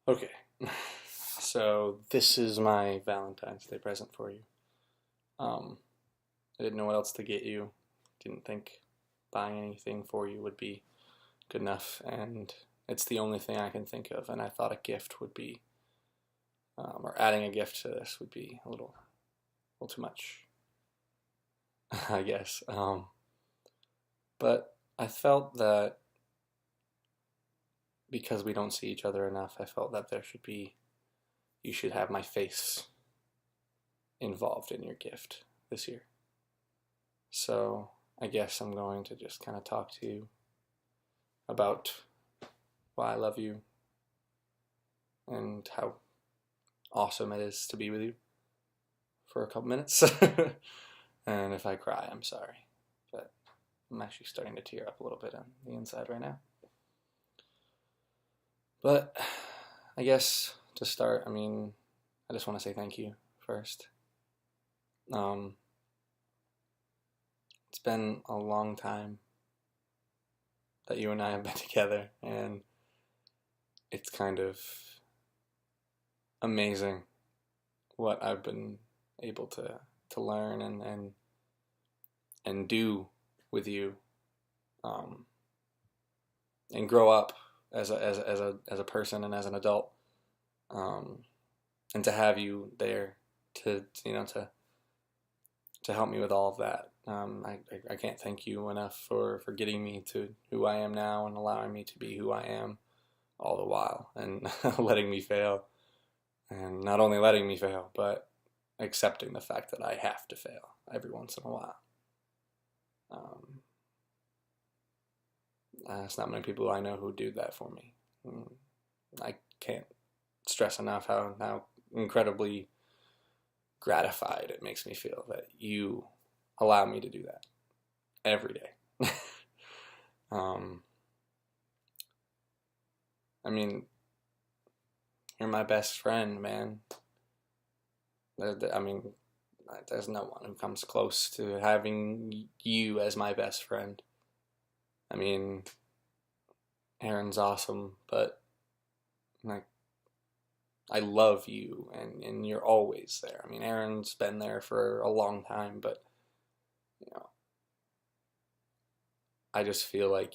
Okay, so this is my Valentine's Day present for you. Um, I didn't know what else to get you. Didn't think buying anything for you would be good enough, and it's the only thing I can think of. And I thought a gift would be, or adding a gift to this would be a little too much, I guess. But I felt that because we don't see each other enough, I felt that you should have my face involved in your gift this year. So I guess I'm going to just kind of talk to you about why I love you and how awesome it is to be with you for a couple minutes. And if I cry, I'm sorry. But I'm actually starting to tear up a little bit on the inside right now. But I guess to start, I just want to say thank you first. Um, it's been a long time that you and I have been together, and it's kind of amazing what I've been able to learn and do with you, um, and grow up as a person and as an adult, um, and to have you there to help me with all of that. I can't thank you enough for getting me to who I am now and allowing me to be who I am all the while, and letting me fail, and not only letting me fail, but accepting the fact that I have to fail every once in a while. Um, it's not many people I know who do that for me. I can't stress enough how incredibly gratified it makes me feel that you allow me to do that every day. um, I mean, you're my best friend, man. There's no one who comes close to having you as my best friend. I mean, Aaron's awesome, but like, I love you, and you're always there. I mean, Aaron's been there for a long time, but you know, I just feel like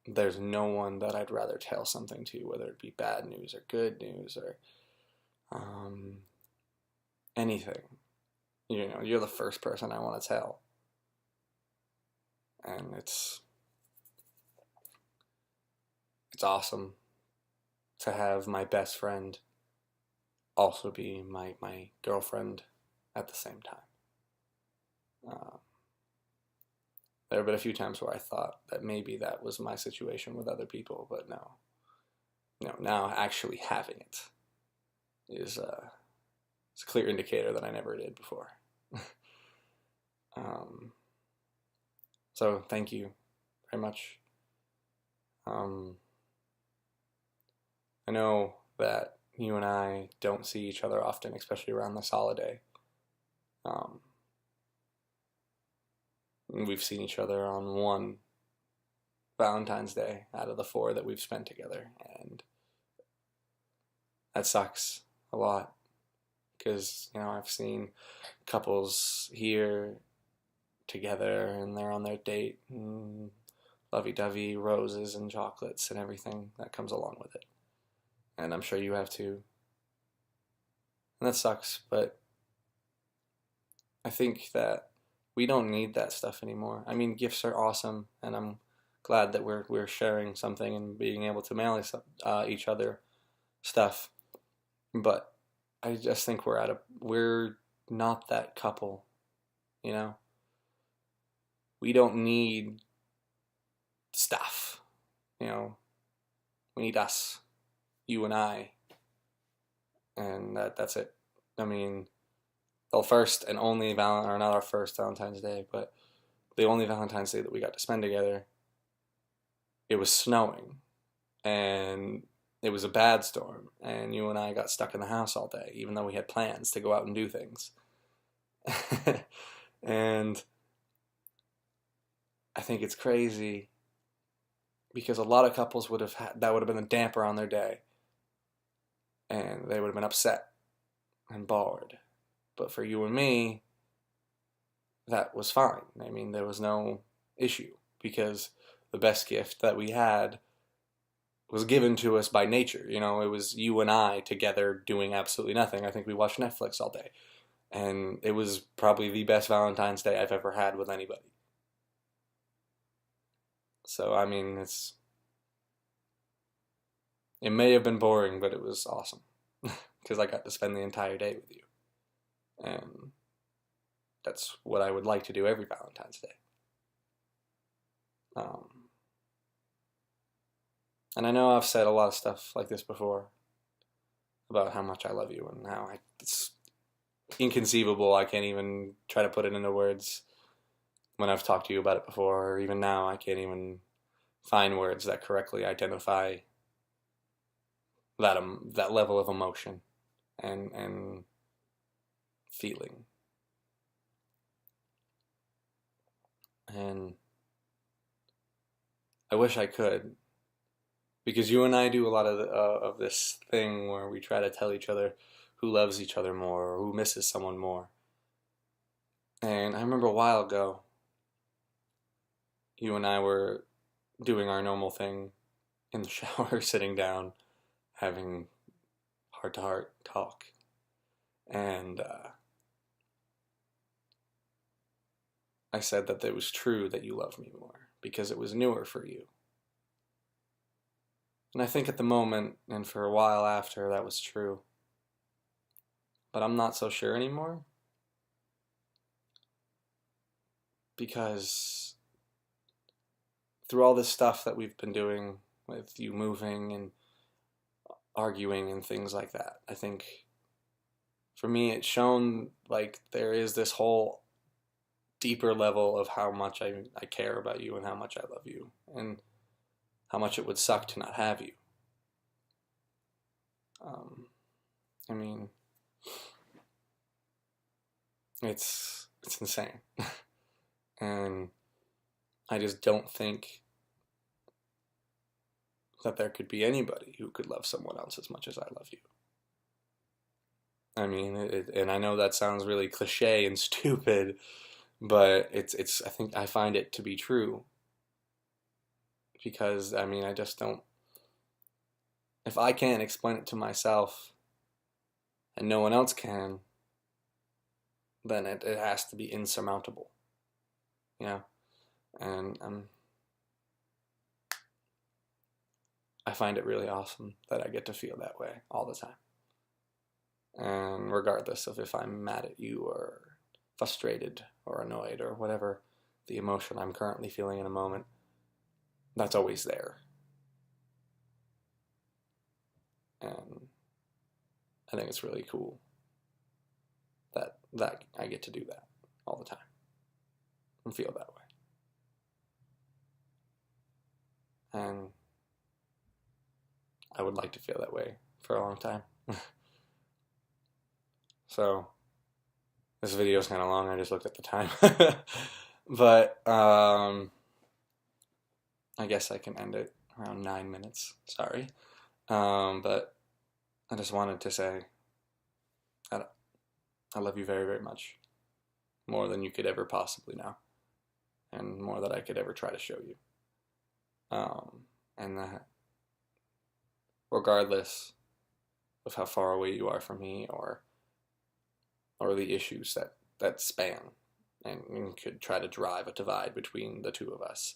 there's no one that I'd rather tell something to, whether it be bad news or good news or um, anything. You're the first person I want to tell, and it's awesome to have my best friend also be my girlfriend at the same time. Uh, there have been a few times where I thought that maybe that was my situation with other people, but no. Now actually having it is it's a clear indicator that I never did before. um, so thank you very much. I know that you and I don't see each other often, especially around this holiday. Um, we've seen each other on one Valentine's Day out of the 4 that we've spent together, and that sucks a lot because I've seen couples here together and they're on their date, and lovey-dovey roses and chocolates and everything that comes along with it, and I'm sure you have too, and that sucks. But I think that we don't need that stuff anymore. I mean, gifts are awesome, and I'm glad that we're sharing something and being able to mail each other stuff. But I just think we're not that couple, you know. We don't need stuff, you know. We need us, you and I, and that's it. I mean, the first and only or not our first Valentine's Day, but the only Valentine's Day that we got to spend together, it was snowing, and it was a bad storm, and you and I got stuck in the house all day, even though we had plans to go out and do things. And I think it's crazy because a lot of couples that would have been a damper on their day. and they would have been upset and bored. But for you and me, that was fine. I mean, there was no issue because the best gift that we had was given to us by nature. You know, it was you and I together doing absolutely nothing. I think we watched Netflix all day. And it was probably the best Valentine's Day I've ever had with anybody. So, I mean, it may have been boring, but it was awesome. Because I got to spend the entire day with you. And that's what I would like to do every Valentine's Day. And I know I've said a lot of stuff like this before about how much I love you and how it's inconceivable. I can't even try to put it into words when I've talked to you about it before, or even now I can't even find words that correctly identify that level of emotion and feeling. And I wish I could, because you and I do a lot of this thing where we try to tell each other who loves each other more or who misses someone more. And I remember a while ago, you and I were doing our normal thing in the shower, sitting down, having heart-to-heart talk. And I said that it was true that you loved me more because it was newer for you. And I think at the moment, and for a while after, that was true. But I'm not so sure anymore. Because through all this stuff that we've been doing with you moving and arguing and things like that, I think for me it's shown like there is this whole deeper level of how much I care about you and how much I love you and how much it would suck to not have you. I mean, it's insane. And I just don't think that there could be anybody who could love someone else as much as I love you. I mean, and I know that sounds really cliche and stupid, but it's I think I find it to be true. Because, I mean, I just don't, if I can't explain it to myself and no one else can, then it has to be insurmountable, you know? And I find it really awesome that I get to feel that way all the time. And regardless of if I'm mad at you or frustrated or annoyed or whatever the emotion I'm currently feeling in a moment, that's always there. And I think it's really cool that I get to do that all the time and feel that way. And I would like to feel that way for a long time. So this video is kind of long. I just looked at the time. But I guess I can end it around 9 minutes. Sorry. But I just wanted to say that I love you very, very much. More than you could ever possibly know. And more than I could ever try to show you. And that regardless of how far away you are from me or the issues that span and could try to drive a divide between the two of us,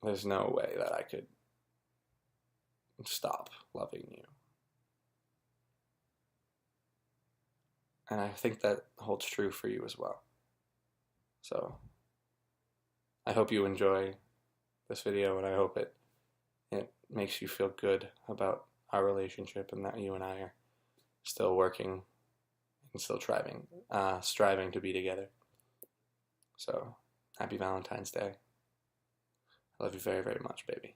there's no way that I could stop loving you. And I think that holds true for you as well. So I hope you enjoy this video, and I hope it makes you feel good about our relationship and that you and I are still working and still striving to be together. So happy Valentine's Day. I love you very, very much, baby.